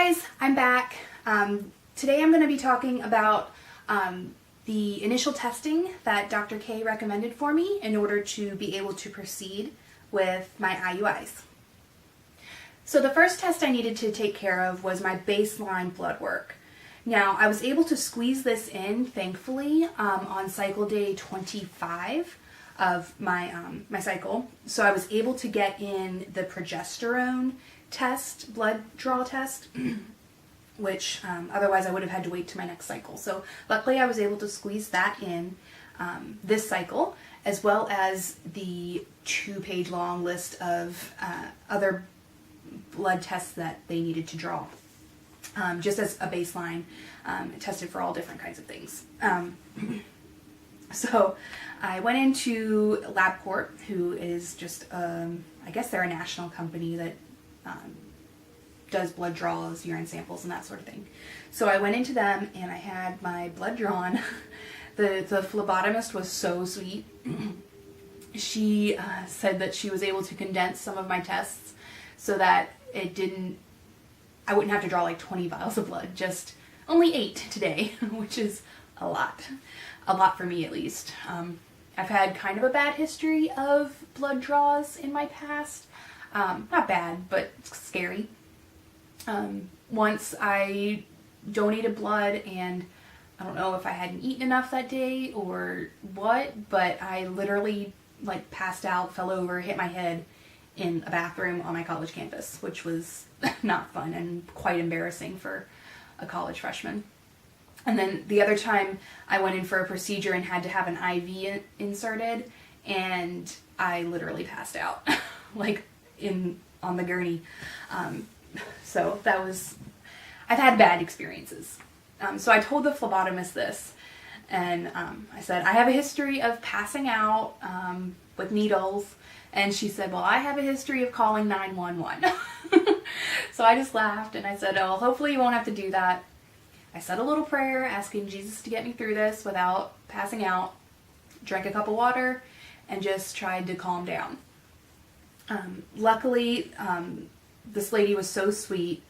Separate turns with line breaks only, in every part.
guys, I'm back. Today I'm going to be talking about the initial testing that Dr. K recommended for me in order to be able to proceed with my IUIs. So the first test I needed to take care of was my baseline blood work. Now, I was able to squeeze this in, thankfully, on cycle day 25 of my cycle. So I was able to get in the progesterone test, blood draw test, which otherwise I would have had to wait to my next cycle. So luckily I was able to squeeze that in this cycle, as well as the 2-page long list of other blood tests that they needed to draw. Just as a baseline, it tested for all different kinds of things. So I went into LabCorp, who is just, I guess they're a national company that does blood draws, urine samples, and that sort of thing. So I went into them and I had my blood drawn. The phlebotomist was so sweet. She said that she was able to condense some of my tests so that I wouldn't have to draw like 20 vials of blood, just only 8 today, which is a lot for me at least. I've had kind of a bad history of blood draws in my past. Not bad, but scary. Once I donated blood, and I don't know if I hadn't eaten enough that day or what, but I literally like passed out, fell over, hit my head in a bathroom on my college campus, which was not fun and quite embarrassing for a college freshman. And then the other time I went in for a procedure and had to have an IV inserted, and I literally passed out like on the gurney. So that was, I've had bad experiences. So I told the phlebotomist this, and I said, I have a history of passing out with needles. And she said, well, I have a history of calling 911. So I just laughed and I said, oh, hopefully you won't have to do that. I said a little prayer asking Jesus to get me through this without passing out, drank a cup of water, and just tried to calm down. Luckily, this lady was so sweet.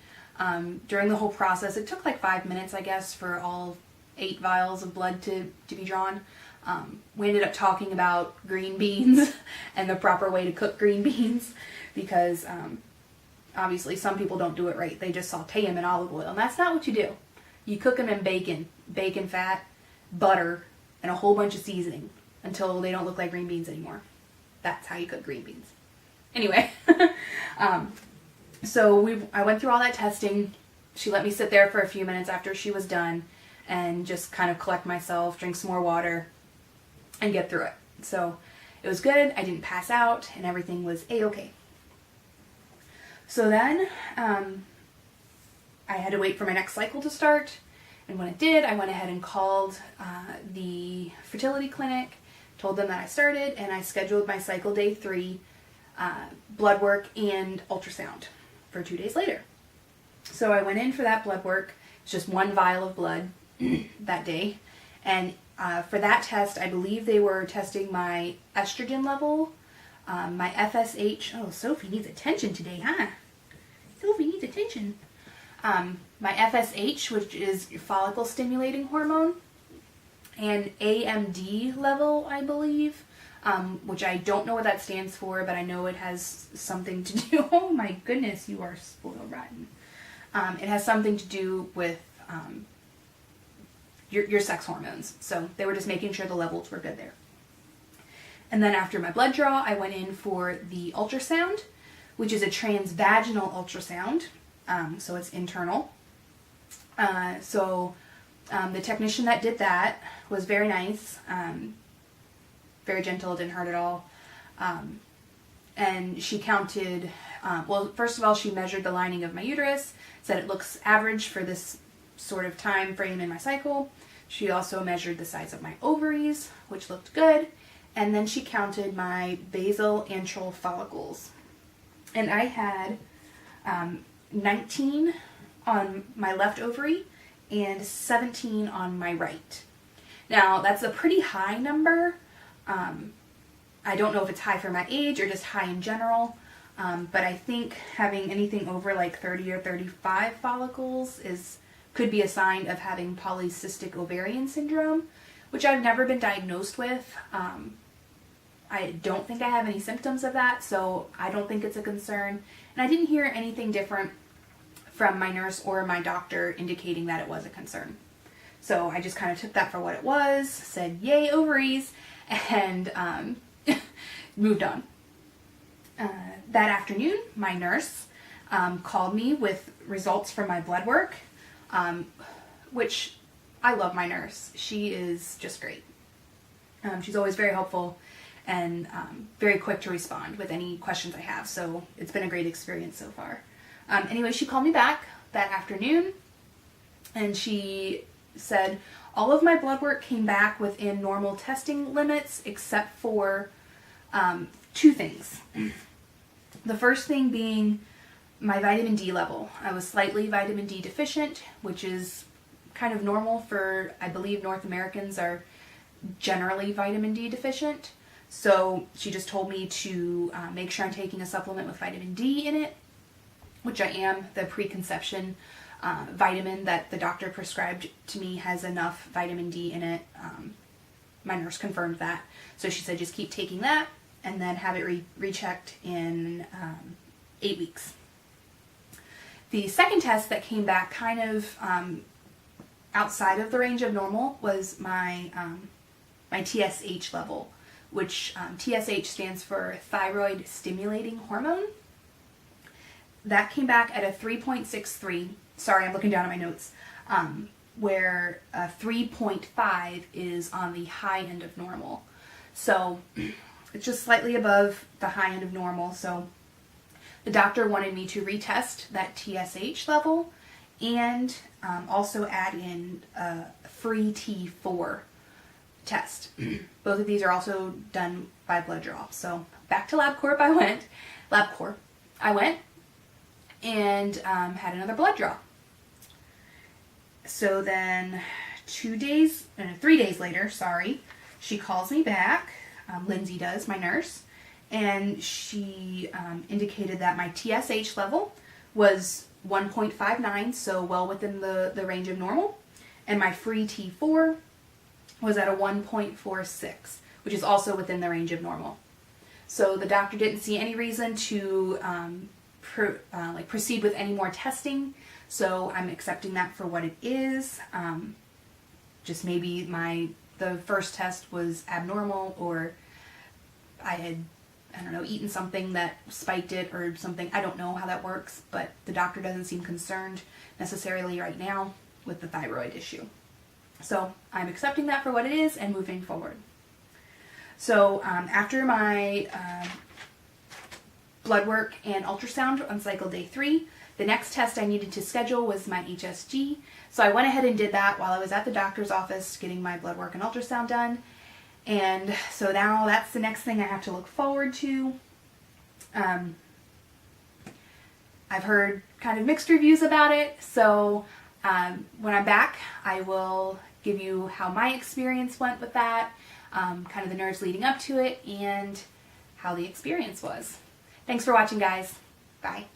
During the whole process, it took like 5 minutes, I guess, for all 8 vials of blood to be drawn. We ended up talking about green beans and the proper way to cook green beans because obviously some people don't do it right. They just saute them in olive oil, and that's not what you do. You cook them in bacon fat, butter, and a whole bunch of seasoning until they don't look like green beans anymore. That's how you cook green beans. Anyway, so I went through all that testing. She let me sit there for a few minutes after she was done and just kind of collect myself, drink some more water, and get through it. So it was good. I didn't pass out, and everything was a-okay. So then I had to wait for my next cycle to start, and when it did, I went ahead and called the fertility clinic, told them that I started, and I scheduled my cycle day 3 blood work and ultrasound for 2 days later. So I went in for that blood work. It's just 1 vial of blood that day, and for that test, I believe they were testing my estrogen level, my FSH. Oh, Sophie needs attention today, huh? Sophie needs attention. My FSH, which is your follicle stimulating hormone, and AMD level, I believe, which I don't know what that stands for, but I know it has something to do. Oh my goodness, you are spoiled rotten. It has something to do with your sex hormones. So they were just making sure the levels were good there. And then after my blood draw, I went in for the ultrasound, which is a transvaginal ultrasound. So it's internal. The technician that did that was very nice, very gentle, didn't hurt at all. And she counted, well, first of all, she measured the lining of my uterus, said it looks average for this sort of time frame in my cycle. She also measured the size of my ovaries, which looked good. And then she counted my basal antral follicles. And I had 19 on my left ovary and 17 on my right. Now, that's a pretty high number. I don't know if it's high for my age or just high in general. But I think having anything over like 30 or 35 follicles could be a sign of having polycystic ovarian syndrome, which I've never been diagnosed with. I don't think I have any symptoms of that, so I don't think it's a concern. And I didn't hear anything different from my nurse or my doctor indicating that it was a concern. So I just kind of took that for what it was, said yay ovaries, and moved on. That afternoon, my nurse called me with results from my blood work, which I love my nurse. She is just great. She's always very helpful and very quick to respond with any questions I have, so it's been a great experience so far. Anyway, she called me back that afternoon, and she said all of my blood work came back within normal testing limits except for two things. The first thing being my vitamin D level. I was slightly vitamin D deficient, which is kind of normal for, I believe North Americans are generally vitamin D deficient. So she just told me to make sure I'm taking a supplement with vitamin D in it, which I am. The preconception vitamin that the doctor prescribed to me has enough vitamin D in it. My nurse confirmed that. So she said just keep taking that and then have it rechecked in 8 weeks. The second test that came back kind of outside of the range of normal was my TSH level, which TSH stands for thyroid stimulating hormone. That came back at a 3.63. Sorry, I'm looking down at my notes. Where a 3.5 is on the high end of normal. So it's just slightly above the high end of normal. So the doctor wanted me to retest that TSH level and also add in a free T4 test. Both of these are also done by blood draw. So back to LabCorp I went. I went and had another blood draw. So then 3 days later, she calls me back. Lindsay does, my nurse, and she indicated that my TSH level was 1.59, so well within the range of normal, and my free T4 was at a 1.46, which is also within the range of normal. So the doctor didn't see any reason to proceed with any more testing, so I'm accepting that for what it is. Just maybe the first test was abnormal, or I had, eaten something that spiked it or something. I don't know how that works, but the doctor doesn't seem concerned necessarily right now with the thyroid issue. So I'm accepting that for what it is and moving forward. So after my blood work and ultrasound on cycle day 3, the next test I needed to schedule was my HSG. So I went ahead and did that while I was at the doctor's office getting my blood work and ultrasound done. And so now that's the next thing I have to look forward to. I've heard kind of mixed reviews about it. So when I'm back, I will give you how my experience went with that, kind of the nerves leading up to it, and how the experience was. Thanks for watching, guys. Bye.